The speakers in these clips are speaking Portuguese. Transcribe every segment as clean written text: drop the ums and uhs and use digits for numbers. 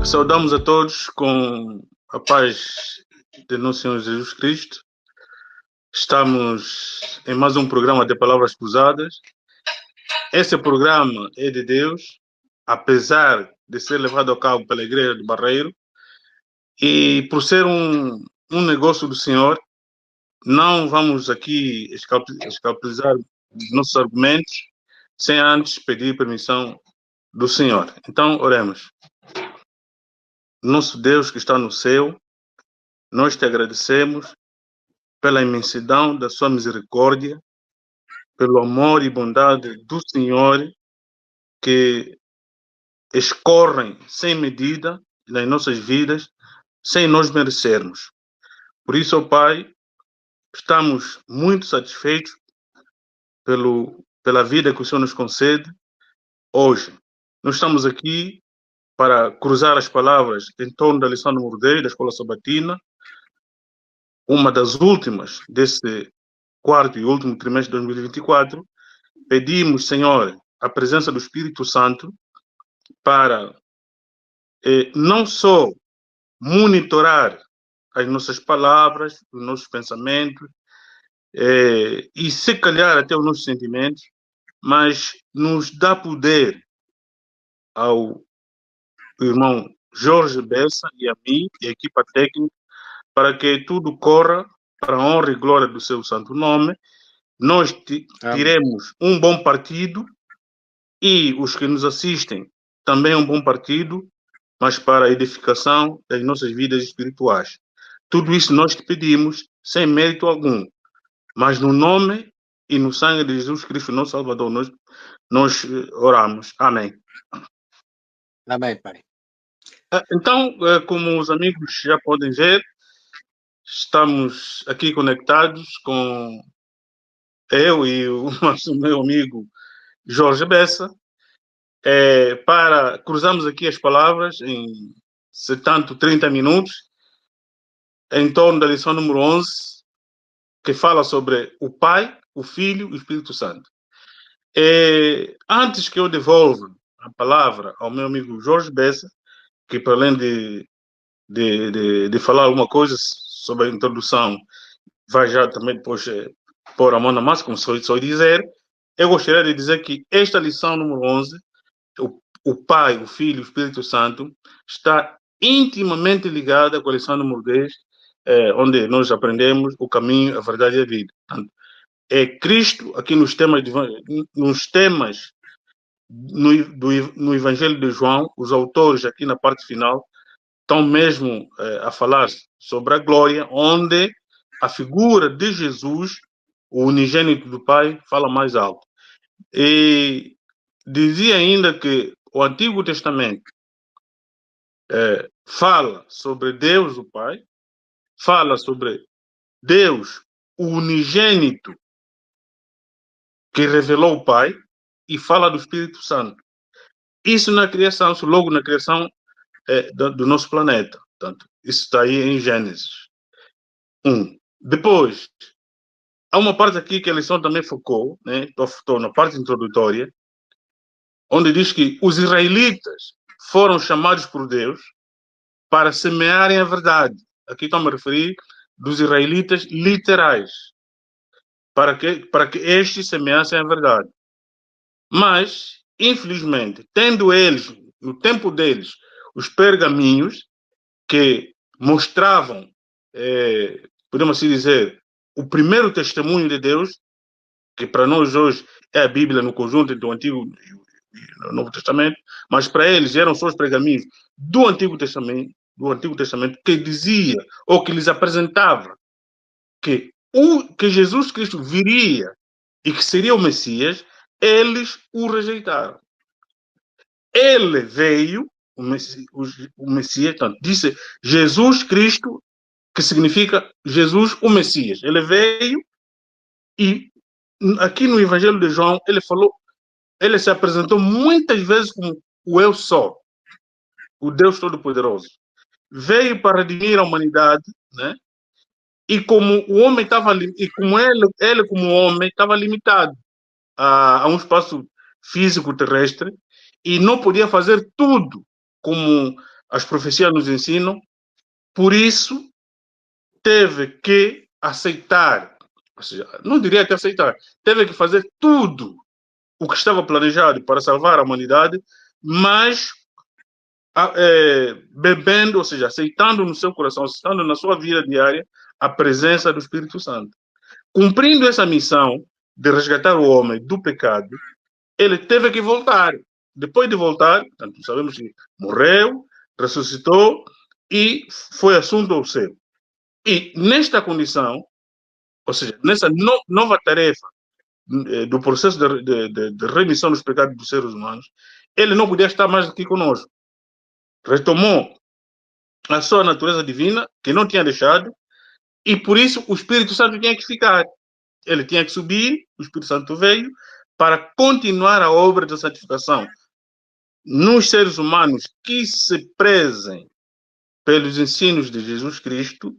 Saudamos a todos com a paz de nosso Senhor Jesus Cristo. Estamos em mais um programa de Palavras Cruzadas. Esse programa é de Deus, apesar de ser levado a cabo pela Igreja do Barreiro, e por ser um negócio do Senhor, não vamos aqui escapulizar os nossos argumentos sem antes pedir permissão do Senhor. Então, oremos. Nosso Deus que está no céu, nós te agradecemos pela imensidão da sua misericórdia, pelo amor e bondade do Senhor que escorrem sem medida nas nossas vidas, sem nós merecermos. Por isso, ó Pai, estamos muito satisfeitos pela vida que o Senhor nos concede hoje. Nós estamos aqui para cruzar as palavras em torno da lição número 10 da Escola Sabatina, uma das últimas desse quarto e último trimestre de 2024. Pedimos, Senhor, a presença do Espírito Santo para não só monitorar as nossas palavras, os nossos pensamentos, e se calhar até os nossos sentimentos, mas nos dá poder ao irmão Jorge Bessa e a mim e a equipa técnica para que tudo corra para a honra e glória do seu santo nome. Nós tiremos um bom partido e os que nos assistem também um bom partido, mas para a edificação das nossas vidas espirituais. Tudo isso nós te pedimos sem mérito algum, mas no nome e no sangue de Jesus Cristo, nosso Salvador, nós oramos. Amém. Amém, Pai. Então, como os amigos já podem ver, estamos aqui conectados com eu e o meu amigo Jorge Bessa, para cruzarmos aqui as palavras em 30 minutos, em torno da lição número 11, que fala sobre o Pai, o Filho e o Espírito Santo. Antes que eu devolva a palavra ao meu amigo Jorge Bessa, que para além de falar alguma coisa sobre a introdução, vai já também depois pôr a mão na massa, como só dizer, eu gostaria de dizer que esta lição número 11, o Pai, o Filho e o Espírito Santo, está intimamente ligada com a lição número 10, onde nós aprendemos o caminho, a verdade e a vida. Portanto, é Cristo, aqui nos temas no Evangelho de João, os autores aqui na parte final estão mesmo a falar sobre a glória, onde a figura de Jesus, o unigênito do Pai, fala mais alto. E dizia ainda que o Antigo Testamento fala sobre Deus, o Pai, fala sobre Deus, o unigênito que revelou o Pai, e fala do Espírito Santo. Isso na criação, logo na criação do nosso planeta. Portanto, isso está aí em Gênesis 1. Depois, há uma parte aqui que a lição também focou, né? Estou na parte introdutória, onde diz que os israelitas foram chamados por Deus para semearem a verdade. Aqui estou a me referir dos israelitas literais, para que estes semeassem a verdade. Mas, infelizmente, tendo eles, no tempo deles, os pergaminhos que mostravam, podemos assim dizer, o primeiro testemunho de Deus, que para nós hoje é a Bíblia no conjunto do Antigo e do Novo Testamento, mas para eles eram só os pergaminhos do Antigo Testamento que dizia, ou que lhes apresentava, que Jesus Cristo viria e que seria o Messias. Eles o rejeitaram. Ele veio, o Messias, portanto, disse Jesus Cristo, que significa Jesus o Messias. Ele veio e aqui no Evangelho de João, ele se apresentou muitas vezes como o Eu Sou, o Deus Todo-Poderoso. Veio para redimir a humanidade, né? E como o homem estava, e como ele como homem estava limitado a um espaço físico terrestre e não podia fazer tudo como as profecias nos ensinam, por isso teve que aceitar, ou seja, não diria que aceitar, teve que fazer tudo o que estava planejado para salvar a humanidade, mas bebendo, ou seja, aceitando no seu coração, aceitando na sua vida diária a presença do Espírito Santo. Cumprindo essa missão de resgatar o homem do pecado, ele teve que voltar. Depois de voltar, portanto, sabemos que morreu, ressuscitou e foi assunto ao céu. E nesta condição, ou seja, nessa nova tarefa do processo de remissão dos pecados dos seres humanos, ele não podia estar mais aqui conosco. Retomou a sua natureza divina, que não tinha deixado, e por isso o Espírito Santo tinha que ficar. Ele tinha que subir, o Espírito Santo veio para continuar a obra da santificação nos seres humanos que se prezem pelos ensinos de Jesus Cristo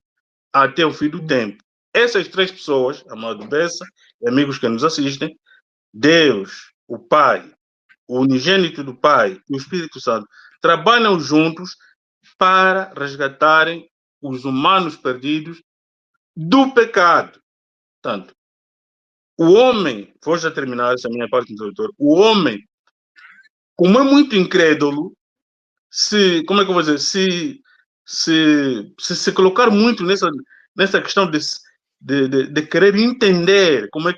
até o fim do tempo. Essas três pessoas, amado Bessa e amigos que nos assistem, Deus, o Pai, o unigênito do Pai e o Espírito Santo, trabalham juntos para resgatarem os humanos perdidos do pecado. Portanto, o homem, vou já terminar essa minha parte introdutória, o homem, como é muito incrédulo, como é que eu vou dizer, se colocar muito nessa questão de querer entender como é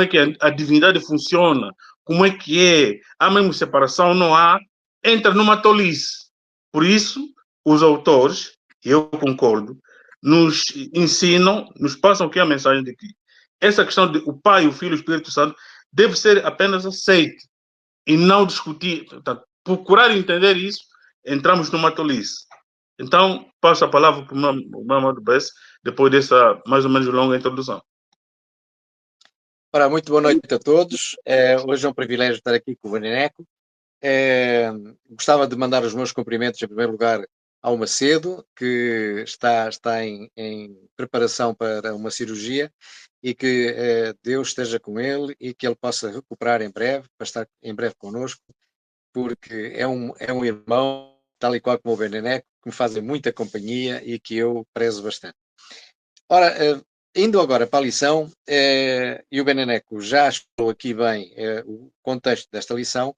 que a divindade funciona, como é que é, há mesmo separação, não há, entra numa tolice. Por isso, os autores, e eu concordo, nos ensinam, nos passam aqui a mensagem de que essa questão de o Pai, o Filho e o Espírito Santo deve ser apenas aceite e não discutir. Portanto, procurar entender isso, entramos numa tolice. Então, passo a palavra para o meu amado Bess, depois dessa mais ou menos longa introdução. Ora, muito boa noite a todos. Hoje é um privilégio estar aqui com o Beneneco. Gostava de mandar os meus cumprimentos, em primeiro lugar, ao Macedo, que está em preparação para uma cirurgia, e que Deus esteja com ele e que ele possa recuperar em breve, para estar em breve connosco, porque é um irmão, tal e qual como o Beneneco, que me fazem muita companhia e que eu prezo bastante. Ora, indo agora para a lição, e o Beneneco já explicou aqui bem o contexto desta lição.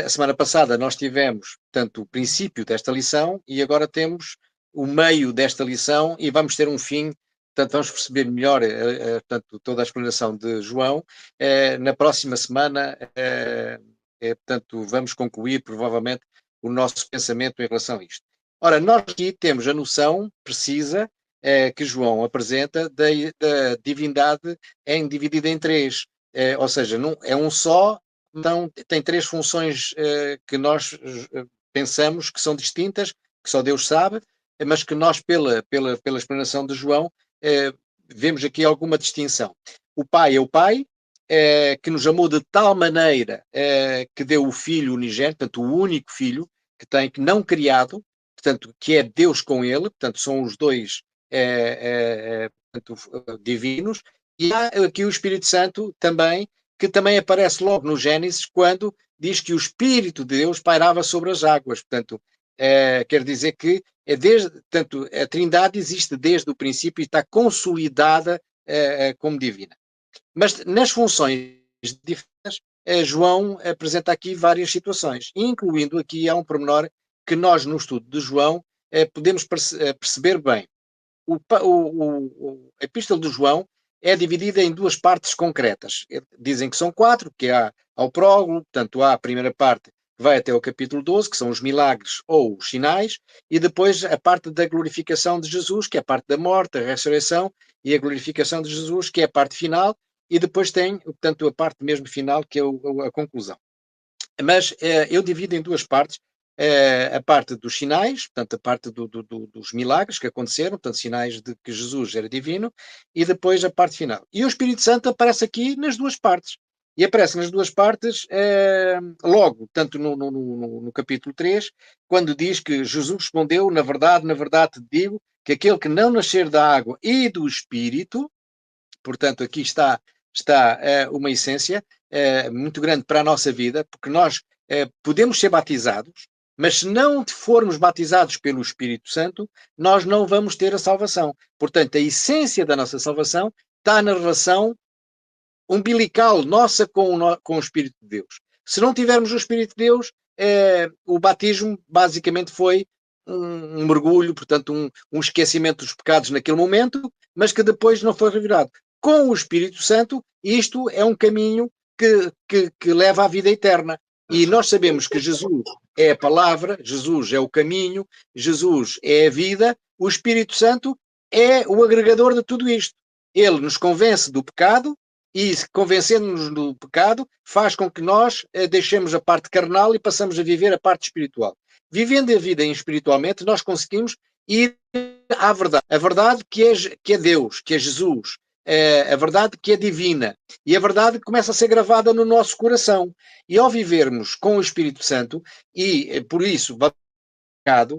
A semana passada nós tivemos, portanto, o princípio desta lição e agora temos o meio desta lição e vamos ter um fim. Portanto, vamos perceber melhor portanto, toda a explanação de João. Na próxima semana, portanto, vamos concluir provavelmente o nosso pensamento em relação a isto. Ora, nós aqui temos a noção precisa que João apresenta da divindade dividida em três. Ou seja, não, é um só. Então, tem três funções que nós pensamos que são distintas, que só Deus sabe, mas que nós, pela explanação de João, vemos aqui alguma distinção. O Pai é o Pai, que nos amou de tal maneira que deu o Filho unigênito, portanto, o único Filho que não criado, portanto, que é Deus com ele, portanto, são os dois portanto, divinos, e há aqui o Espírito Santo também, que também aparece logo no Gênesis, quando diz que o Espírito de Deus pairava sobre as águas. Portanto, quer dizer que portanto, a Trindade existe desde o princípio e está consolidada como divina. Mas nas funções diferentes, João apresenta aqui várias situações, incluindo aqui há um pormenor que nós, no estudo de João, podemos perceber bem. A Epístola de João é dividida em duas partes concretas. Dizem que são quatro, que há ao prólogo, portanto há a primeira parte que vai até o capítulo 12, que são os milagres ou os sinais, e depois a parte da glorificação de Jesus, que é a parte da morte, a ressurreição, e a glorificação de Jesus, que é a parte final, e depois tem, portanto, a parte mesmo final, que é a conclusão. Mas eu divido em duas partes, a parte dos sinais, portanto, a parte dos milagres que aconteceram, portanto, sinais de que Jesus era divino, e depois a parte final. E o Espírito Santo aparece aqui nas duas partes. E aparece nas duas partes logo, tanto no capítulo 3, quando diz que Jesus respondeu, na verdade te digo, que aquele que não nascer da água e do Espírito, portanto, aqui está uma essência muito grande para a nossa vida, porque nós podemos ser batizados, Mas se não formos batizados pelo Espírito Santo, nós não vamos ter a salvação. Portanto, a essência da nossa salvação está na relação umbilical nossa com o Espírito de Deus. Se não tivermos o Espírito de Deus, o batismo basicamente foi um mergulho, portanto, um esquecimento dos pecados naquele momento, mas que depois não foi revirado. Com o Espírito Santo, isto é um caminho que leva à vida eterna. E nós sabemos que Jesus é a palavra, Jesus é o caminho, Jesus é a vida, o Espírito Santo é o agregador de tudo isto. Ele nos convence do pecado e, convencendo-nos do pecado, faz com que nós deixemos a parte carnal e passamos a viver a parte espiritual. Vivendo a vida espiritualmente, nós conseguimos ir à verdade. A verdade que é Deus, que é Jesus. A verdade que é divina. E a verdade começa a ser gravada no nosso coração. E ao vivermos com o Espírito Santo, e por isso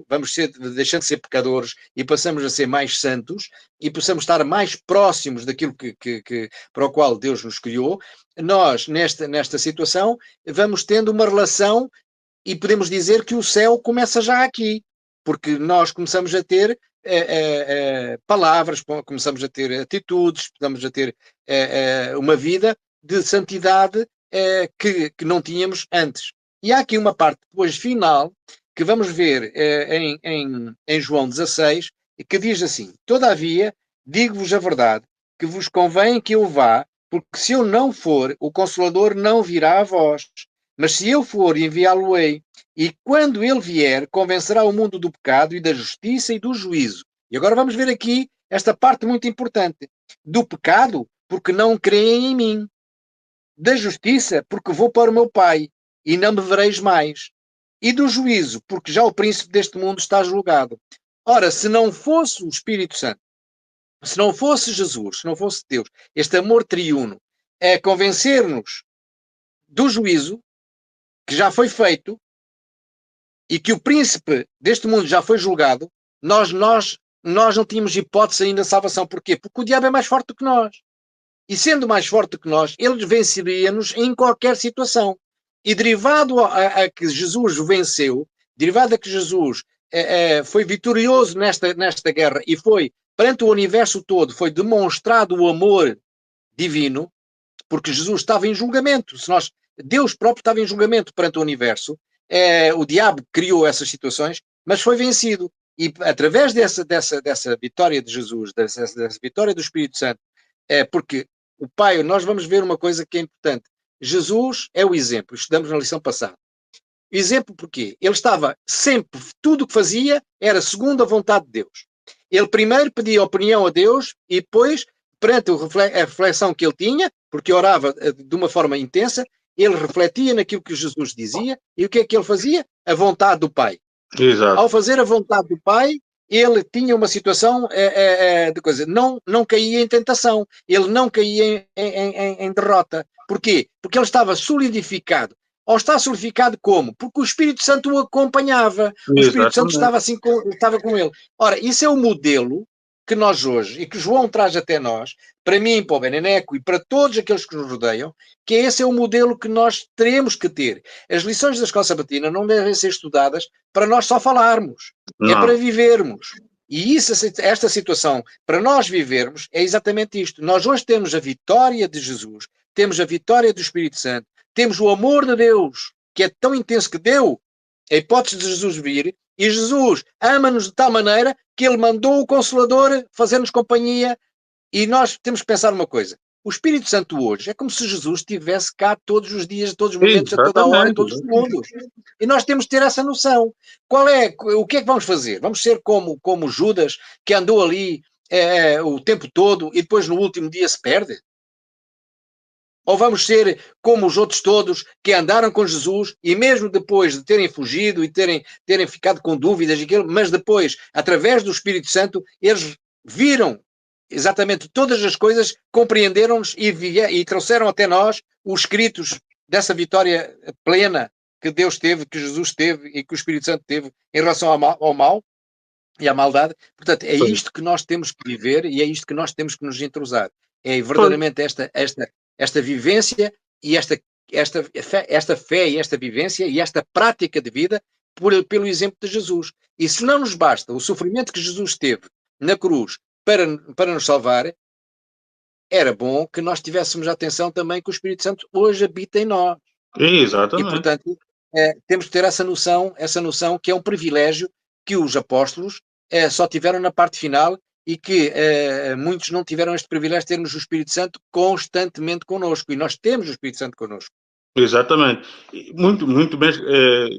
vamos deixando de ser pecadores e passamos a ser mais santos e possamos estar mais próximos daquilo para o qual Deus nos criou, nós, nesta situação, vamos tendo uma relação e podemos dizer que o céu começa já aqui, porque nós começamos a ter palavras, começamos a ter atitudes, começamos a ter uma vida de santidade que não tínhamos antes. E há aqui uma parte depois final que vamos ver em João 16, que diz assim: Todavia, digo-vos a verdade, que vos convém que eu vá, porque se eu não for, o Consolador não virá a vós. Mas se eu for, enviá-lo-ei. E quando ele vier, convencerá o mundo do pecado e da justiça e do juízo. E agora vamos ver aqui esta parte muito importante. Do pecado, porque não creem em mim. Da justiça, porque vou para o meu Pai e não me vereis mais. E do juízo, porque já o príncipe deste mundo está julgado. Ora, se não fosse o Espírito Santo, se não fosse Jesus, se não fosse Deus, este amor triuno, é convencer-nos do juízo, que já foi feito, e que o príncipe deste mundo já foi julgado, nós não tínhamos hipótese ainda de salvação. Porquê? Porque o diabo é mais forte do que nós. E sendo mais forte do que nós, ele venceria-nos em qualquer situação. E derivado a que Jesus venceu, derivado a que Jesus foi vitorioso nesta guerra e foi, perante o universo todo, foi demonstrado o amor divino, porque Jesus estava em julgamento. Deus próprio estava em julgamento perante o universo. O diabo criou essas situações, mas foi vencido. E através dessa vitória de Jesus, dessa vitória do Espírito Santo, porque o Pai, nós vamos ver uma coisa que é importante. Jesus é o exemplo, estudamos na lição passada. Exemplo porquê? Ele estava sempre, tudo o que fazia era segundo a vontade de Deus. Ele primeiro pedia opinião a Deus e depois, perante a reflexão que ele tinha, porque orava de uma forma intensa, ele refletia naquilo que Jesus dizia e o que é que ele fazia? A vontade do Pai. Exato. Ao fazer a vontade do Pai, ele tinha uma situação de coisa, não caía em tentação, ele não caía em derrota. Porquê? Porque ele estava solidificado. Ou está solidificado como? Porque o Espírito Santo o acompanhava. O Espírito Santo estava com ele. Ora, isso é o modelo que nós hoje, e que João traz até nós, para mim, para o Beneneco e para todos aqueles que nos rodeiam, que esse é o modelo que nós teremos que ter. As lições da Escola Sabatina não devem ser estudadas para nós só falarmos. É para vivermos. E esta situação, para nós vivermos, é exatamente isto. Nós hoje temos a vitória de Jesus, temos a vitória do Espírito Santo, temos o amor de Deus, que é tão intenso que deu a hipótese de Jesus vir, e Jesus ama-nos de tal maneira que ele mandou o Consolador fazer-nos companhia, e nós temos que pensar uma coisa. O Espírito Santo hoje é como se Jesus estivesse cá todos os dias, todos os momentos, a toda a hora, em todos os segundos. E nós temos que ter essa noção. O que é que vamos fazer? Vamos ser como Judas, que andou ali o tempo todo e depois no último dia se perde? Ou vamos ser como os outros todos que andaram com Jesus e mesmo depois de terem fugido e terem ficado com dúvidas, mas depois, através do Espírito Santo, eles viram exatamente todas as coisas, compreenderam-nos e trouxeram até nós os escritos dessa vitória plena que Deus teve, que Jesus teve e que o Espírito Santo teve em relação ao mal e à maldade. Portanto, é isto que nós temos que viver e é isto que nós temos que nos entrosar. É verdadeiramente esta vivência e esta fé e esta vivência e esta prática de vida pelo exemplo de Jesus. E se não nos basta o sofrimento que Jesus teve na cruz para nos salvar, era bom que nós tivéssemos atenção também que o Espírito Santo hoje habita em nós. E, Exatamente. portanto, temos que ter essa noção que é um privilégio que os apóstolos só tiveram na parte final e que muitos não tiveram este privilégio de termos o Espírito Santo constantemente connosco. E nós temos o Espírito Santo connosco. Exatamente. Muito, muito bem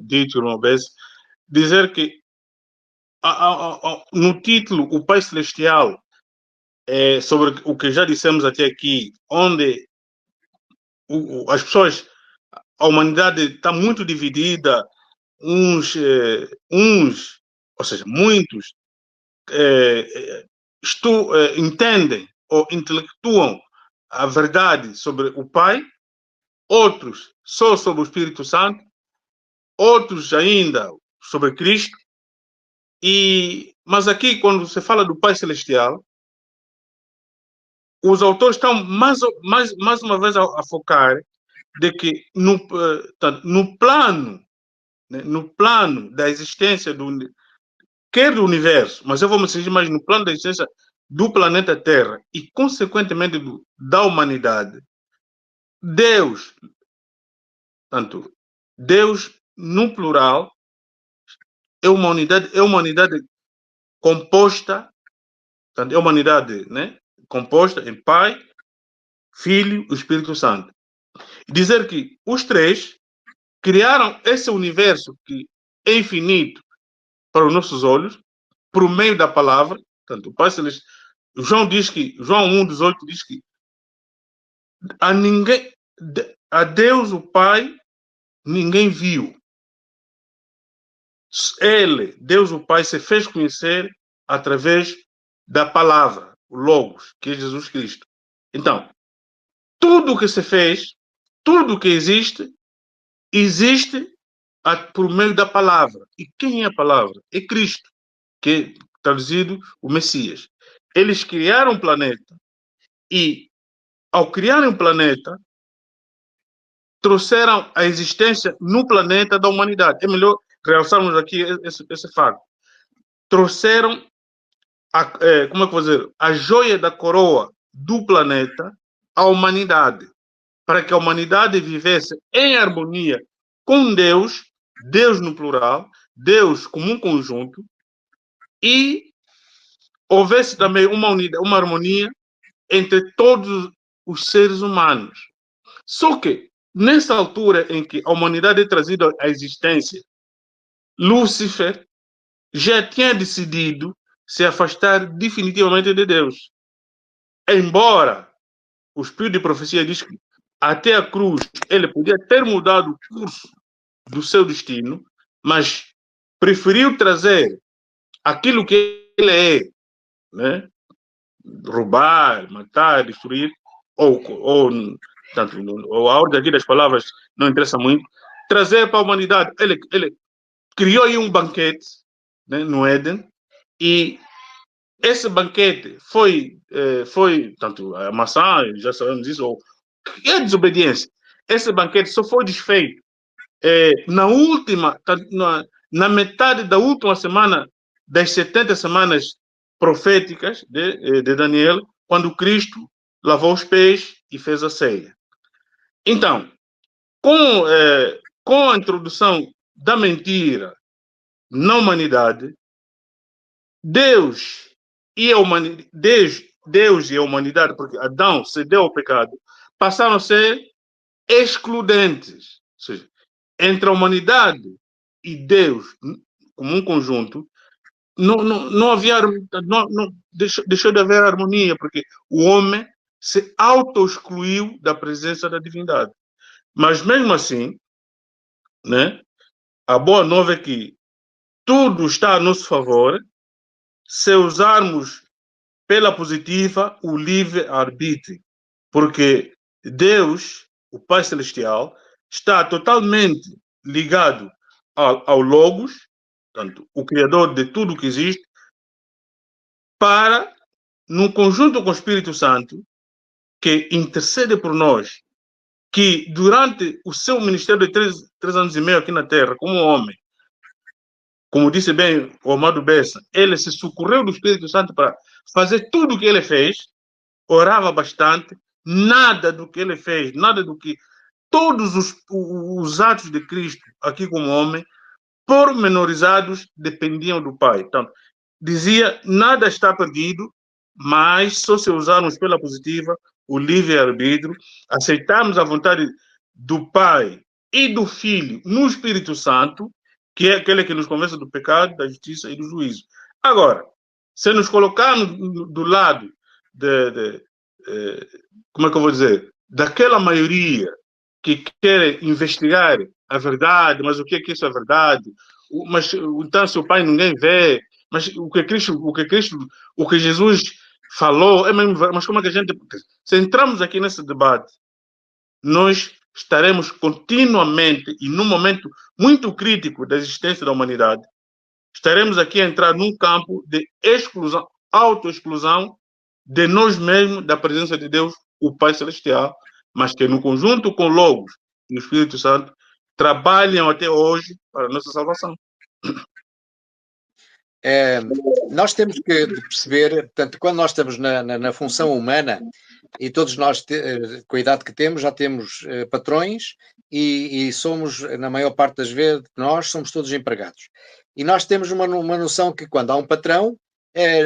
dito, irmão Bess. Dizer que no título, o Pai Celestial, sobre o que já dissemos até aqui, onde as pessoas, a humanidade está muito dividida, uns, ou seja, muitos entendem ou intelectuam a verdade sobre o Pai, outros só sobre o Espírito Santo, outros ainda sobre Cristo. Mas aqui, quando se fala do Pai Celestial, os autores estão mais uma vez a focar de que no plano, né, no plano da existência quer do universo, mas eu vou me seguir mais no plano da existência do planeta Terra e, consequentemente, da humanidade, Deus, Deus no plural, é uma unidade composta, é uma humanidade, né, composta em Pai, Filho e Espírito Santo. Dizer que os três criaram esse universo que é infinito para os nossos olhos, por meio da palavra. Portanto, o Pai Celestial, João 1:18 diz que a Deus, o Pai, ninguém viu. Ele, Deus, o Pai, se fez conhecer através da palavra, o Logos, que é Jesus Cristo. Então, tudo o que se fez, tudo o que existe por meio da palavra. E quem é a palavra? É Cristo, que é traduzido o Messias. Eles criaram um planeta e, ao criarem um planeta, trouxeram a existência no planeta da humanidade. É melhor realçarmos aqui esse fato. Trouxeram como é que vou dizer, a joia da coroa do planeta à humanidade, para que a humanidade vivesse em harmonia com Deus, Deus no plural, Deus como um conjunto, e houvesse também uma harmonia entre todos os seres humanos. Só que, nessa altura em que a humanidade é trazida à existência, Lúcifer já tinha decidido se afastar definitivamente de Deus. Embora o espírito de profecia diz que até a cruz ele podia ter mudado o curso do seu destino, mas preferiu trazer aquilo que ele é, né? Roubar, matar, destruir, ou a ordem aqui das palavras não interessa muito, trazer para a humanidade. Ele criou aí um banquete, né, no Éden, e esse banquete foi tanto a maçã, já sabemos isso, ou é desobediência. Esse banquete só foi desfeito na metade da última semana das 70 semanas proféticas de Daniel, quando Cristo lavou os pés e fez a ceia. Então, com a introdução da mentira na humanidade, Deus e a humanidade, porque Adão cedeu ao pecado, passaram a ser excludentes. Ou seja, entre a humanidade e Deus, como um conjunto, não havia, deixou de haver harmonia, porque o homem se auto-excluiu da presença da divindade. Mas mesmo assim, né, a boa nova é que tudo está a nosso favor se usarmos pela positiva o livre-arbítrio, porque Deus, o Pai Celestial, está totalmente ligado ao Logos, portanto, o Criador de tudo que existe, para, num conjunto com o Espírito Santo, que intercede por nós, que durante o seu ministério de 3 anos e meio aqui na Terra, como homem, como disse bem o amado Bessa, ele se socorreu do Espírito Santo para fazer tudo o que ele fez, orava bastante, nada do que ele fez, nada do que todos os atos de Cristo aqui como homem, pormenorizados, dependiam do Pai. Então, dizia, nada está perdido, mas só se usarmos pela positiva o livre-arbítrio, aceitarmos a vontade do Pai e do Filho no Espírito Santo, que é aquele que nos convence do pecado, da justiça e do juízo. Agora, se nos colocarmos do lado como é que eu vou dizer, daquela maioria que quer investigar a verdade, mas o que é que isso é verdade? Mas então seu pai ninguém vê, mas o que Jesus falou, é mesmo, mas como é que a gente, se entramos aqui nesse debate, nós estaremos continuamente e num momento muito crítico da existência da humanidade, estaremos aqui a entrar num campo de exclusão, autoexclusão de nós mesmos, da presença de Deus, o Pai Celestial, mas que no conjunto com Logos e o Espírito Santo trabalham até hoje para a nossa salvação. Nós temos que perceber, portanto, quando nós estamos na função humana, e todos nós, com a idade que temos, já temos patrões e somos, na maior parte das vezes, nós somos todos empregados. E nós temos uma noção que quando há um patrão,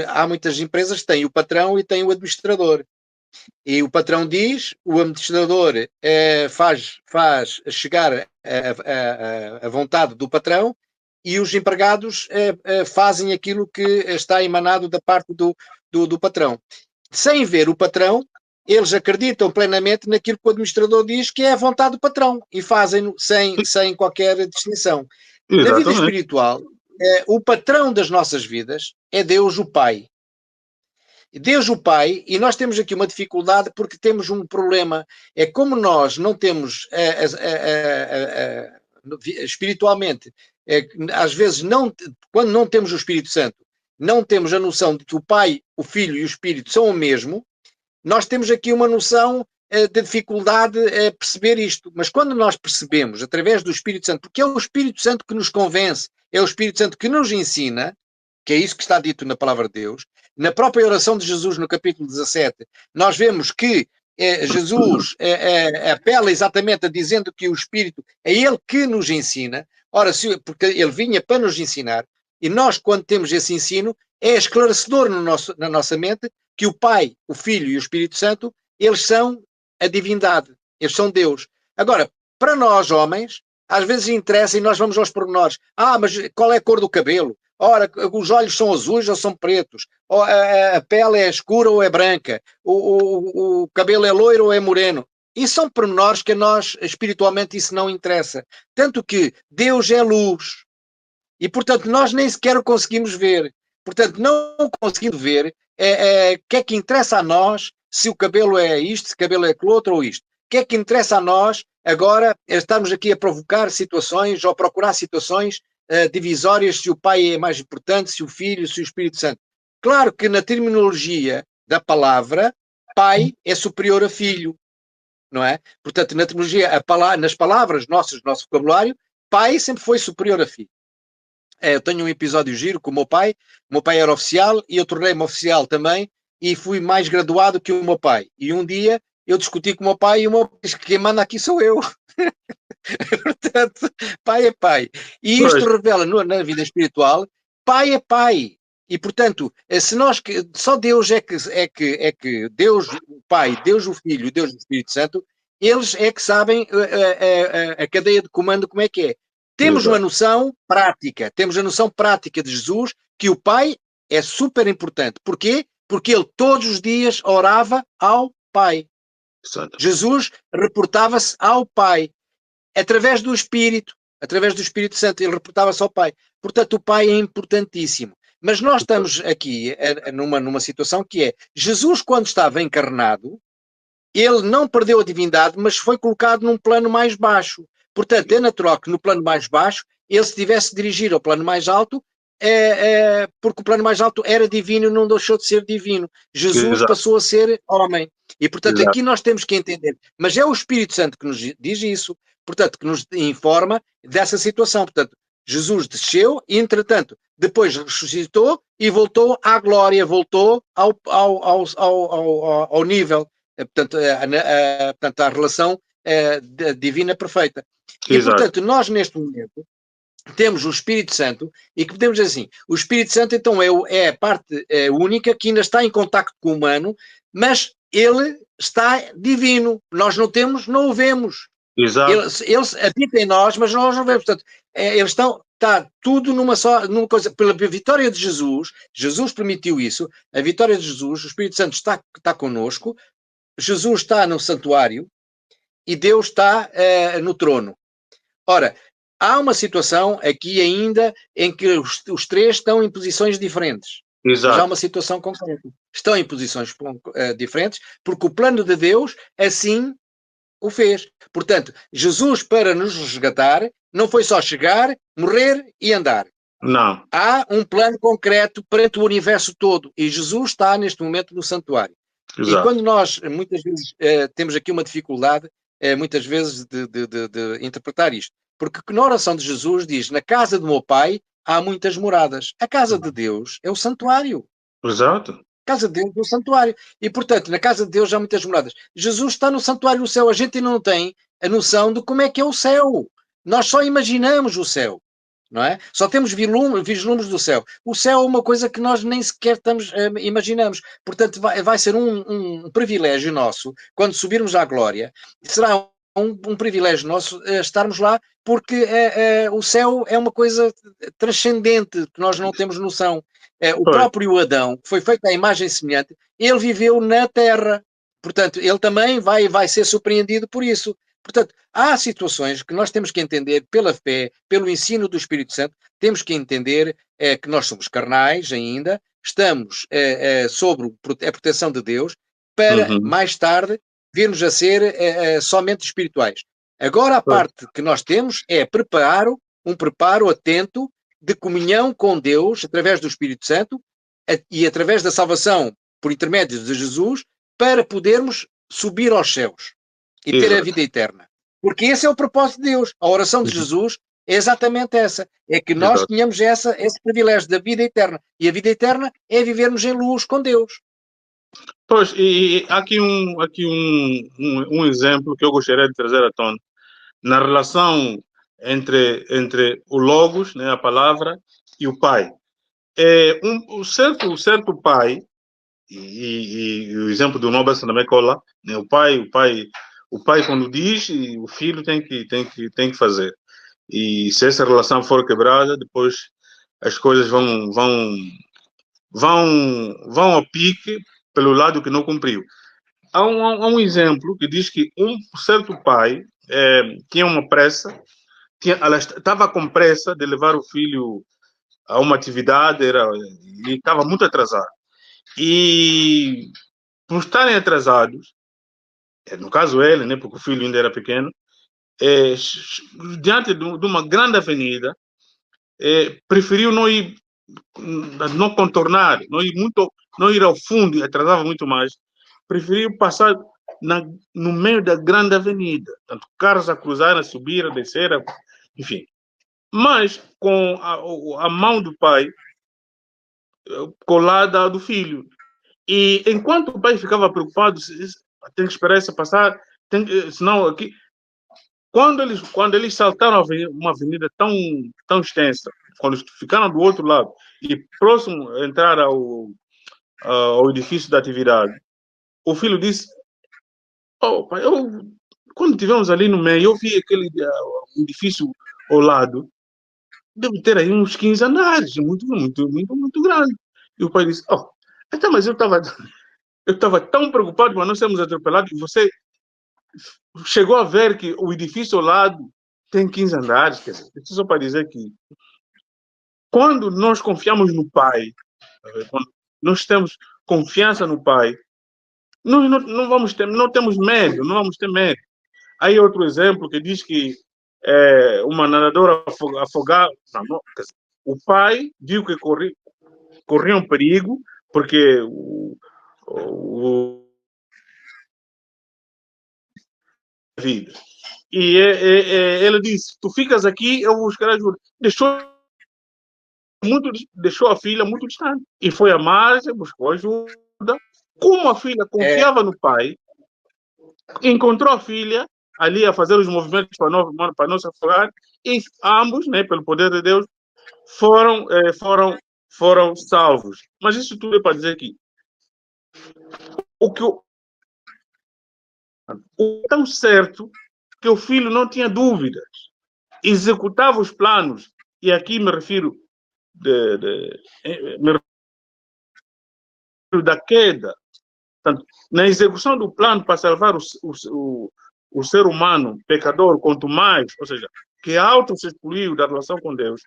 há muitas empresas que têm o patrão e têm o administrador. E o patrão diz, o administrador faz chegar a vontade do patrão e os empregados fazem aquilo que está emanado da parte do patrão. Sem ver o patrão, eles acreditam plenamente naquilo que o administrador diz que é a vontade do patrão e fazem-no sem qualquer distinção. Exatamente. Na vida espiritual, o patrão das nossas vidas é Deus o Pai. Deus o Pai, e nós temos aqui uma dificuldade porque temos um problema, é como nós não temos espiritualmente, às vezes quando não temos o Espírito Santo, não temos a noção de que o Pai, o Filho e o Espírito são o mesmo, nós temos aqui uma noção de dificuldade a perceber isto, mas quando nós percebemos através do Espírito Santo, porque é o Espírito Santo que nos convence, é o Espírito Santo que nos ensina, que é isso que está dito na palavra de Deus, na própria oração de Jesus no capítulo 17, nós vemos que Jesus apela exatamente a dizendo que o Espírito é Ele que nos ensina, ora, porque Ele vinha para nos ensinar, e nós quando temos esse ensino, é esclarecedor na nossa mente que o Pai, o Filho e o Espírito Santo, eles são a divindade, eles são Deus. Agora, para nós homens, às vezes interessa e nós vamos aos pormenores. Mas qual é a cor do cabelo? Ora, os olhos são azuis ou são pretos? Ou a pele é escura ou é branca? O cabelo é loiro ou é moreno? Isso são pormenores que a nós, espiritualmente, isso não interessa. Tanto que Deus é luz. E, portanto, nós nem sequer o conseguimos ver. Portanto, não conseguindo ver, o que é que interessa a nós se o cabelo é isto, se o cabelo é aquilo outro ou isto? O que é que interessa a nós agora estamos aqui a provocar situações ou procurar situações divisórias, se o Pai é mais importante, se o Filho, se o Espírito Santo. Claro que na terminologia da palavra, Pai é superior a Filho, não é? Portanto, na terminologia, nas palavras nossas, do nosso vocabulário, Pai sempre foi superior a Filho. Eu tenho um episódio giro com o meu pai era oficial e eu tornei-me oficial também e fui mais graduado que o meu pai. E um dia eu discuti com o meu pai e o meu pai disse que quem manda aqui sou eu. Portanto, pai é pai. E isto revela na vida espiritual, pai é pai. E, portanto, se nós, só Deus é que Deus o Pai, Deus o Filho e Deus o Espírito Santo, eles é que sabem a cadeia de comando como é que é. Temos uma noção prática, temos a noção prática de Jesus, que o Pai é super importante. Porquê? Porque ele todos os dias orava ao Pai. Exato. Jesus reportava-se ao Pai. Através do Espírito Santo, ele reportava-se ao Pai. Portanto, o Pai é importantíssimo. Mas nós estamos aqui numa situação que é, Jesus quando estava encarnado, ele não perdeu a divindade, mas foi colocado num plano mais baixo. Portanto, é natural que no plano mais baixo, ele se tivesse de dirigir ao plano mais alto, porque o plano mais alto era divino, não deixou de ser divino. Jesus passou a ser homem. E, portanto, aqui nós temos que entender. Mas é o Espírito Santo que nos diz isso, portanto, que nos informa dessa situação. Portanto, Jesus desceu e, entretanto, depois ressuscitou e voltou à glória, voltou ao nível, portanto, portanto, à relação divina perfeita. E, Exato. portanto, nós neste momento temos o Espírito Santo e que podemos dizer assim, o Espírito Santo então é a parte única que ainda está em contacto com o humano, mas ele está divino. Nós não temos, não o vemos. Ele Exato. habita em nós, mas nós não vemos. Portanto, está tudo numa coisa. Pela vitória de Jesus, Jesus permitiu isso, a vitória de Jesus, o Espírito Santo está connosco, Jesus está no santuário e Deus está no trono. Ora, há uma situação aqui ainda em que os três estão em posições diferentes. Mas há Exato. uma situação concreta. Estão em posições diferentes porque o plano de Deus assim o fez. Portanto, Jesus, para nos resgatar, não foi só chegar, morrer e andar. Não. Há um plano concreto perante o universo todo e Jesus está neste momento no santuário. E Exato. quando nós, muitas vezes, temos aqui uma dificuldade, muitas vezes, de interpretar isto, porque na oração de Jesus diz, na casa do meu pai há muitas moradas. A casa de Deus é o santuário. Exato. Casa de Deus é o santuário. E, portanto, na casa de Deus há muitas moradas. Jesus está no santuário do céu. A gente ainda não tem a noção de como é que é o céu. Nós só imaginamos o céu. Não é? Só temos vislumbres do céu. O céu é uma coisa que nós nem sequer imaginamos. Portanto, vai ser um privilégio nosso, quando subirmos à glória, será um privilégio nosso estarmos lá, porque o céu é uma coisa transcendente, que nós não temos noção. O Pois. próprio Adão, que foi feito à imagem e semelhante, ele viveu na terra. Portanto, ele também vai ser surpreendido por isso. Portanto, há situações que nós temos que entender pela fé, pelo ensino do Espírito Santo, temos que entender que nós somos carnais ainda, estamos sobre a proteção de Deus, para Uhum. mais tarde virmos a ser somente espirituais. Agora a Pois. parte que nós temos é um preparo atento de comunhão com Deus através do Espírito Santo e através da salvação por intermédio de Jesus para podermos subir aos céus e ter a Exato. vida eterna. Porque esse é o propósito de Deus. A oração de Uhum. Jesus é exatamente essa. É que nós Exato. tenhamos esse privilégio da vida eterna. E a vida eterna é vivermos em luz com Deus. Pois, e há aqui um exemplo que eu gostaria de trazer à tona. Na relação entre o Logos, né, a palavra, e o Pai. O certo pai, e o exemplo do Nobel também cola, né, o pai quando diz, o filho tem que fazer. E se essa relação for quebrada, depois as coisas vão ao pique pelo lado que não cumpriu. Há um exemplo que diz que um certo pai tinha uma pressa, ela estava com pressa de levar o filho a uma atividade, e estava muito atrasado. E por estarem atrasados, no caso ele, né, porque o filho ainda era pequeno, diante de uma grande avenida, preferiu não contornar, não ir ao fundo, e atrasava muito mais. Preferiu passar no meio da grande avenida, tanto carros a cruzar, a subir, a descer, enfim. Mas com a mão do pai colada à do filho. E enquanto o pai ficava preocupado, tem que esperar isso passar, senão aqui. Quando eles saltaram uma avenida tão extensa, quando ficaram do outro lado e próximo a entrar ao edifício da atividade, o filho disse: "Oh, pai, quando estivemos ali no meio, eu vi aquele edifício ao lado, deve ter aí uns 15 andares, muito, muito, muito, muito grande." E o pai disse: "Oh, então, mas eu estava tão preocupado para não sermos atropelados, e você chegou a ver que o edifício ao lado tem 15 andares." Quer dizer, isso só para dizer que quando nós confiamos no Pai, quando nós temos confiança no Pai, nós não temos medo, não vamos ter medo. Aí outro exemplo que diz que uma nadadora afogada, quer dizer, o pai viu que corria um perigo, porque o vida. E ele disse, tu ficas aqui, eu vou buscar ajuda. Deixou a filha muito distante. E foi à margem, buscou ajuda. Como a filha confiava no pai, encontrou a filha ali a fazer os movimentos para não se afogar, e ambos, né, pelo poder de Deus, foram salvos. Mas isso tudo é para dizer que o tão certo que o filho não tinha dúvidas, executava os planos, e aqui me refiro da queda. Portanto, na execução do plano para salvar o ser humano pecador, quanto mais, ou seja, que auto se excluiu da relação com Deus,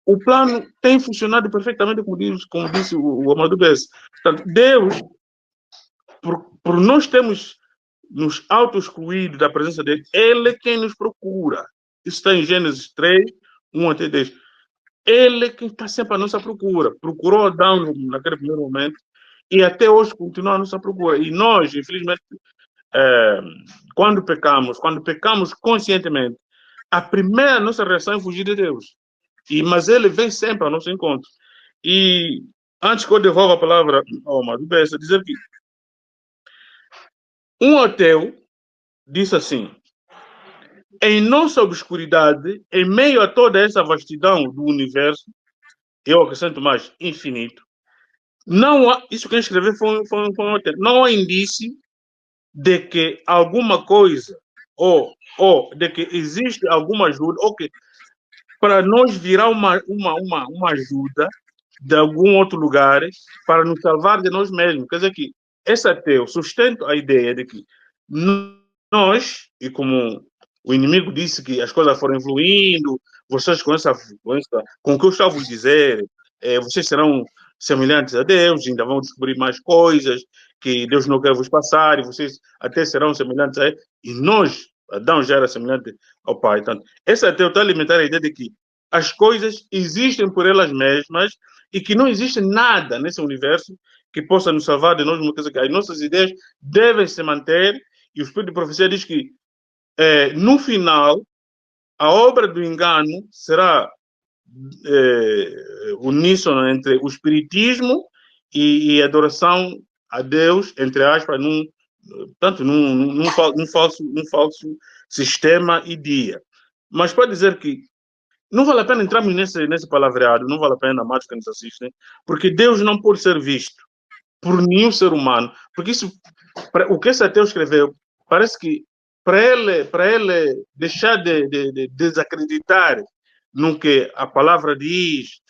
o plano tem funcionado perfeitamente, como disse o Amadou Bess. Portanto, Deus, por nós termos nos auto-excluído da presença dele, ele é quem nos procura. Isso está em Gênesis 3, 1 até 10. Ele é quem está sempre à nossa procura. Procurou Adão naquele primeiro momento e até hoje continua a nossa procura. E nós, infelizmente, quando pecamos conscientemente, a primeira nossa reação é fugir de Deus. Mas ele vem sempre ao nosso encontro. E antes que eu devolva a palavra ao Amado Bessa, dizer que um ateu disse assim: em nossa obscuridade, em meio a toda essa vastidão do universo, eu acrescento mais, infinito, não há, isso quem escreveu foi um ateu, não há indício de que alguma coisa, ou de que existe alguma ajuda, ou que para nós virá uma ajuda de algum outro lugar para nos salvar de nós mesmos. Quer dizer que esse ateu sustenta a ideia de que nós, e como o inimigo disse que as coisas foram evoluindo, vocês com o que eu estava a dizer, vocês serão semelhantes a Deus, ainda vão descobrir mais coisas que Deus não quer vos passar, e vocês até serão semelhantes a Ele. E nós, Adão já era semelhante ao Pai. Então, esse ateu está a alimentar a ideia de que as coisas existem por elas mesmas e que não existe nada nesse universo que possa nos salvar de nós. As nossas ideias devem se manter, e o Espírito de Profecia diz que no final a obra do engano será uníssono entre o espiritismo e adoração a Deus, entre aspas, num falso sistema e dia. Mas pode dizer que não vale a pena entrarmos nesse palavreado, não vale a pena, amados que nos assistem, porque Deus não pode ser visto por nenhum ser humano, porque isso, o que esse ateu escreveu, parece que para ele deixar de desacreditar no que a palavra diz,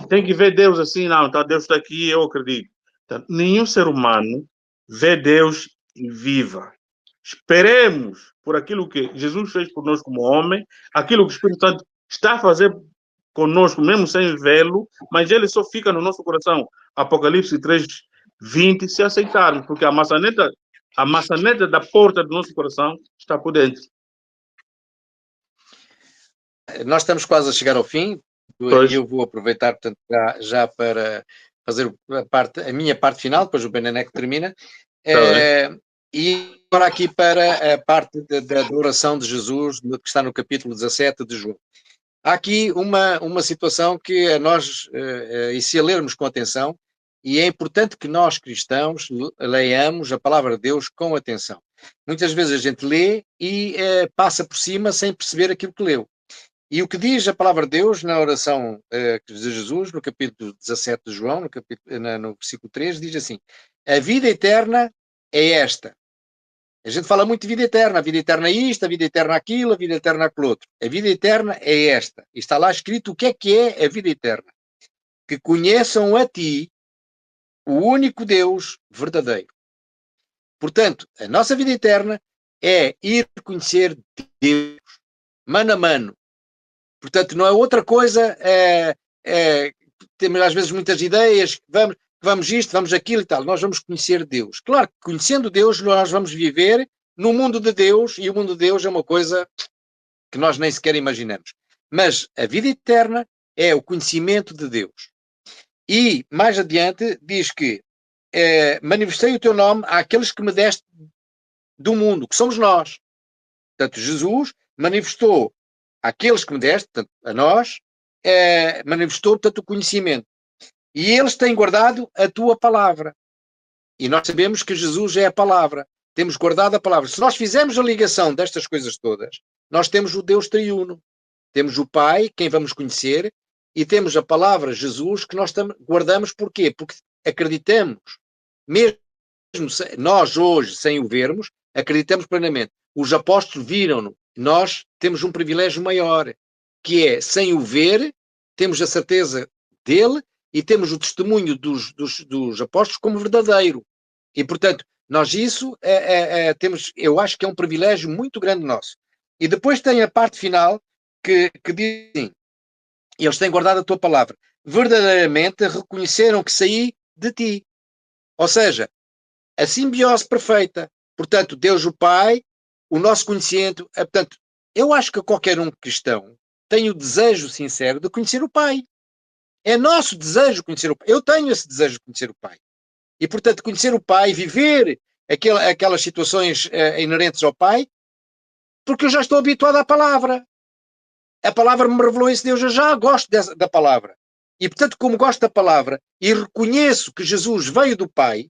tem que ver Deus assim, não, tá, Deus está aqui, eu acredito. Então, nenhum ser humano vê Deus e viva. Esperemos por aquilo que Jesus fez por nós como homem, aquilo que o Espírito Santo está a fazer conosco, mesmo sem vê-lo, mas ele só fica no nosso coração. Apocalipse 3:20, se aceitarmos, porque a maçaneta da porta do nosso coração está por dentro. Nós estamos quase a chegar ao fim, e eu vou aproveitar, portanto, já para fazer a minha parte final, depois o Benenek termina. E agora aqui para a parte da oração de Jesus, que está no capítulo 17 de João. Há aqui uma situação que a nós, e se a lermos com atenção, e é importante que nós cristãos leiamos a palavra de Deus com atenção. Muitas vezes a gente lê e passa por cima sem perceber aquilo que leu. E o que diz a palavra de Deus na oração de Jesus, no capítulo 17 de João, no versículo 3, diz assim: a vida eterna é esta. A gente fala muito de vida eterna, a vida eterna é isto, a vida eterna é aquilo, a vida eterna é aquilo outro. A vida eterna é esta. E está lá escrito o que é a vida eterna. Que conheçam a ti, o único Deus verdadeiro. Portanto, a nossa vida eterna é ir conhecer Deus, mano a mano. Portanto, não é outra coisa, temos às vezes muitas ideias, vamos isto, vamos aquilo e tal. Nós vamos conhecer Deus. Claro que conhecendo Deus, nós vamos viver no mundo de Deus, e o mundo de Deus é uma coisa que nós nem sequer imaginamos. Mas a vida eterna é o conhecimento de Deus. E, mais adiante, diz que manifestei o teu nome àqueles que me deste do mundo, que somos nós. Portanto, Jesus manifestou àqueles que me deste, portanto, a nós, manifestou, portanto, o conhecimento. E eles têm guardado a tua palavra. E nós sabemos que Jesus é a palavra. Temos guardado a palavra. Se nós fizermos a ligação destas coisas todas, nós temos o Deus triuno. Temos o Pai, quem vamos conhecer, e temos a palavra Jesus que nós guardamos. Porquê? Porque acreditamos, mesmo nós hoje, sem o vermos, acreditamos plenamente. Os apóstolos viram-no. Nós temos um privilégio maior, que é, sem o ver, temos a certeza dele e temos o testemunho dos apóstolos como verdadeiro. E, portanto, nós isso temos, eu acho que é um privilégio muito grande nosso. E depois tem a parte final que diz assim, eles têm guardado a tua palavra. Verdadeiramente reconheceram que saí de ti. Ou seja, a simbiose perfeita. Portanto, Deus o Pai, o nosso conhecimento. Portanto, eu acho que qualquer um cristão tem o desejo sincero de conhecer o Pai. É nosso desejo conhecer o Pai. Eu tenho esse desejo de conhecer o Pai. E, portanto, conhecer o Pai, viver aquelas situações inerentes ao Pai, porque eu já estou habituado à palavra. A palavra me revelou esse Deus, eu já gosto da palavra. E, portanto, como gosto da palavra e reconheço que Jesus veio do Pai,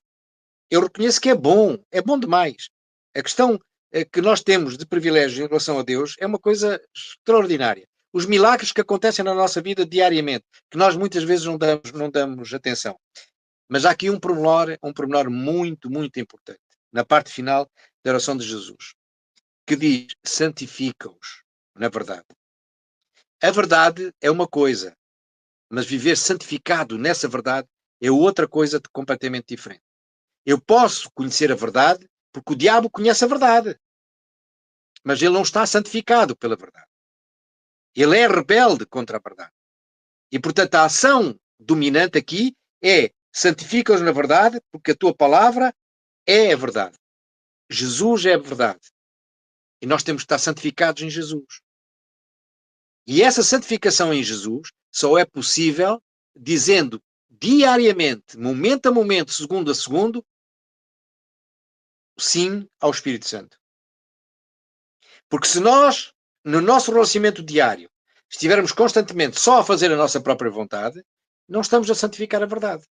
eu reconheço que é bom demais. A questão que nós temos de privilégio em relação a Deus é uma coisa extraordinária. Os milagres que acontecem na nossa vida diariamente, que nós muitas vezes não damos atenção. Mas há aqui um pormenor muito, muito importante, na parte final da oração de Jesus, que diz, santifica-os, na verdade. A verdade é uma coisa, mas viver santificado nessa verdade é outra coisa completamente diferente. Eu posso conhecer a verdade porque o diabo conhece a verdade, mas ele não está santificado pela verdade. Ele é rebelde contra a verdade. E, portanto, a ação dominante aqui é santifica-os na verdade, porque a tua palavra é a verdade. Jesus é a verdade. E nós temos que estar santificados em Jesus. E essa santificação em Jesus só é possível dizendo diariamente, momento a momento, segundo a segundo, sim ao Espírito Santo. Porque se nós, no nosso relacionamento diário, estivermos constantemente só a fazer a nossa própria vontade, não estamos a santificar a verdade.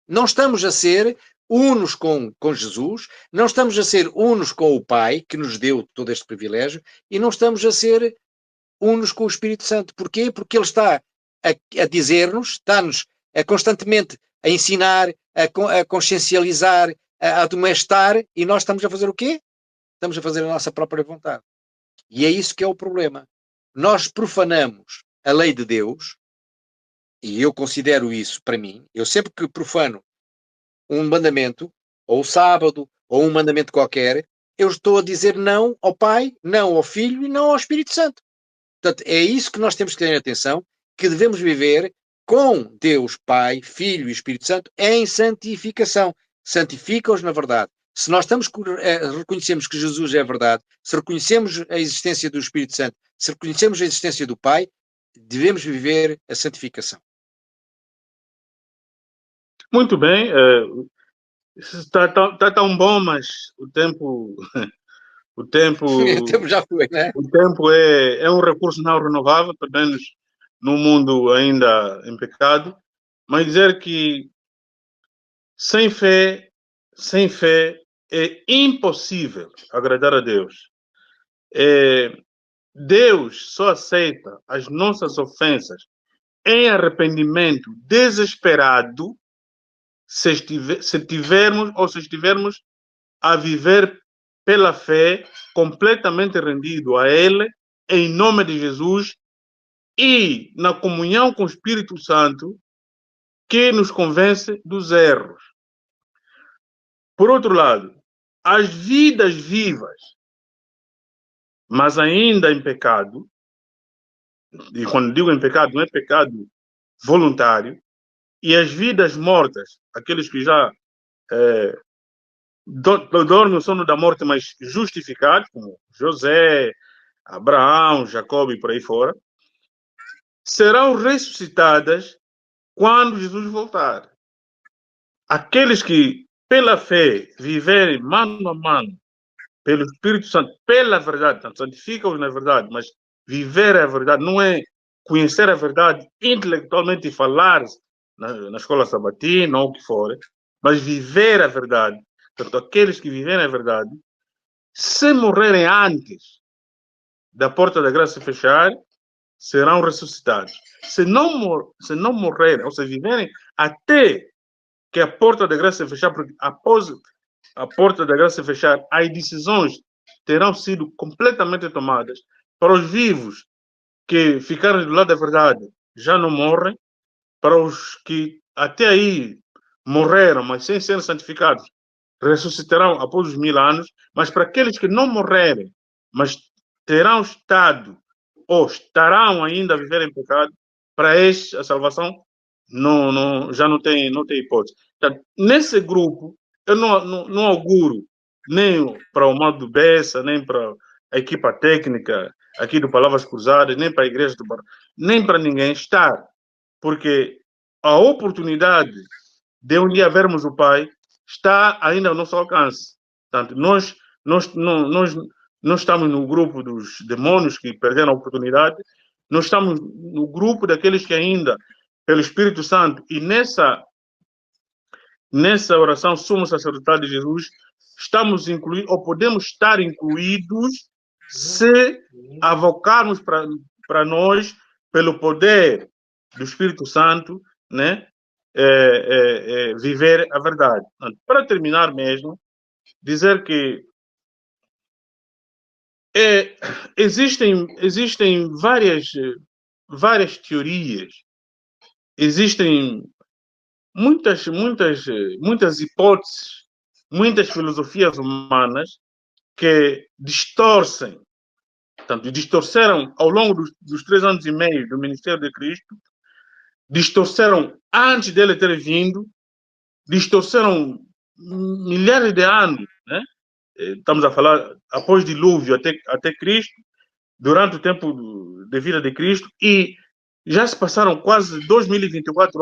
Não estamos a ser unos com Jesus, não estamos a ser unos com o Pai, que nos deu todo este privilégio, e não estamos a ser unos com o Espírito Santo. Porquê? Porque ele está a dizer-nos, está-nos constantemente a ensinar, a consciencializar, a admoestar, e nós estamos a fazer o quê? Estamos a fazer a nossa própria vontade. E é isso que é o problema. Nós profanamos a lei de Deus, e eu considero isso para mim, eu sempre que profano um mandamento, ou o sábado, ou um mandamento qualquer, eu estou a dizer não ao Pai, não ao Filho e não ao Espírito Santo. Portanto, é isso que nós temos que ter atenção, que devemos viver com Deus Pai, Filho e Espírito Santo em santificação. Santifica-os na verdade. Se nós reconhecemos que Jesus é a verdade, se reconhecemos a existência do Espírito Santo, se reconhecemos a existência do Pai, devemos viver a santificação. Muito bem. Está tão bom, mas o tempo, o tempo, O tempo já foi, né? o tempo é um recurso não renovável, pelo menos no mundo ainda em pecado. Mas dizer que sem fé é impossível agradar a Deus. Deus só aceita as nossas ofensas em arrependimento desesperado se estivermos a viver pela fé, completamente rendido a Ele, em nome de Jesus, e na comunhão com o Espírito Santo, que nos convence dos erros. Por outro lado, as vidas vivas, mas ainda em pecado, e quando digo em pecado, não é pecado voluntário, e as vidas mortas, aqueles que já dormem o sono da morte, mas justificados, como José, Abraão, Jacob e por aí fora, serão ressuscitadas quando Jesus voltar. Aqueles que, pela fé, viverem mano a mano pelo Espírito Santo, pela verdade, portanto, santifica-os na verdade, mas viver a verdade não é conhecer a verdade intelectualmente e falar na escola sabatina ou o que for, mas viver a verdade. Portanto, aqueles que viverem a verdade, se morrerem antes da porta da graça fechar, serão ressuscitados. Se não morrerem, ou se viverem até que a porta da graça fechar, porque após a porta da graça fechar, as decisões terão sido completamente tomadas. Para os vivos que ficaram do lado da verdade, já não morrem. Para os que até aí morreram, mas sem serem santificados, ressuscitarão após os 1000 anos. Mas para aqueles que não morrerem, mas terão estado ou estarão ainda a viver em pecado, para estes a salvação já não tem hipótese. Portanto, nesse grupo, eu não auguro nem para o Mado Bessa, nem para a equipa técnica aqui do Palavras Cruzadas, nem para a igreja do Bar, nem para ninguém estar, porque a oportunidade de um dia vermos o Pai está ainda ao nosso alcance. Portanto, nós não estamos no grupo dos demônios que perderam a oportunidade, nós estamos no grupo daqueles que ainda, pelo Espírito Santo, e nessa oração sumo sacerdotal de Jesus, estamos incluídos, ou podemos estar incluídos, se avocarmos para nós, pelo poder do Espírito Santo, né, viver a verdade. Para terminar mesmo, dizer que existem várias teorias, existem muitas hipóteses, muitas filosofias humanas que distorcem, portanto, distorceram ao longo dos 3 anos e meio do ministério de Cristo, distorceram antes dele ter vindo, distorceram milhares de anos, né? Estamos a falar após o dilúvio até Cristo, durante o tempo de vida de Cristo, e já se passaram quase 2024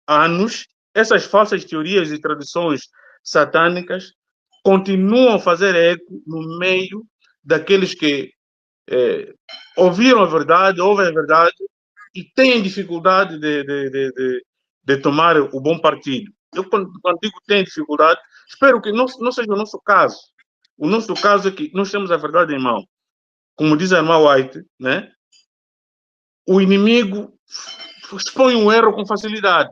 anos, essas falsas teorias e tradições satânicas continuam a fazer eco no meio daqueles que ouviram a verdade, ouvem a verdade e têm dificuldade de tomar o bom partido. Eu, quando digo tem dificuldade, espero que não seja o nosso caso. O nosso caso é que nós temos a verdade em mão. Como diz a irmã White, né? O inimigo expõe um erro com facilidade.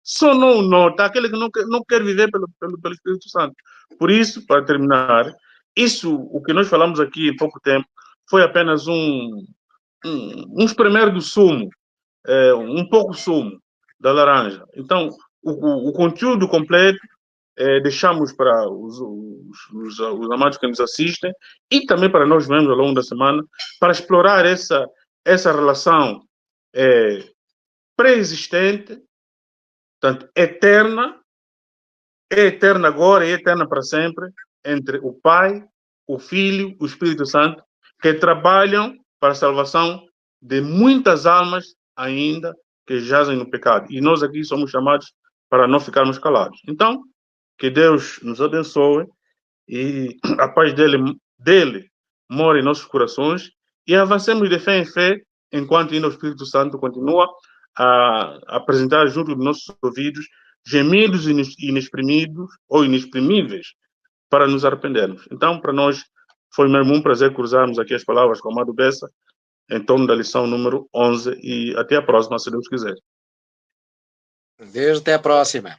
Só não nota aquele que não quer viver pelo Espírito Santo. Por isso, para terminar, o que nós falamos aqui em pouco tempo, foi apenas um espremer do sumo, um pouco sumo da laranja. Então, o conteúdo completo deixamos para os amados que nos assistem e também para nós mesmos ao longo da semana, para explorar essa relação pré-existente, portanto, eterna, é eterna agora e é eterna para sempre, entre o Pai, o Filho, o Espírito Santo, que trabalham para a salvação de muitas almas ainda que jazem no pecado. E nós aqui somos chamados para não ficarmos calados. Então, que Deus nos abençoe e a paz dele mora em nossos corações e avancemos de fé em fé enquanto ainda o Espírito Santo continua a apresentar junto dos nossos ouvidos gemidos inexprimidos ou inexprimíveis para nos arrependermos. Então, para nós, foi mesmo um prazer cruzarmos aqui as palavras com o amado Bessa em torno da lição número 11 e até a próxima, se Deus quiser. Desde até a próxima.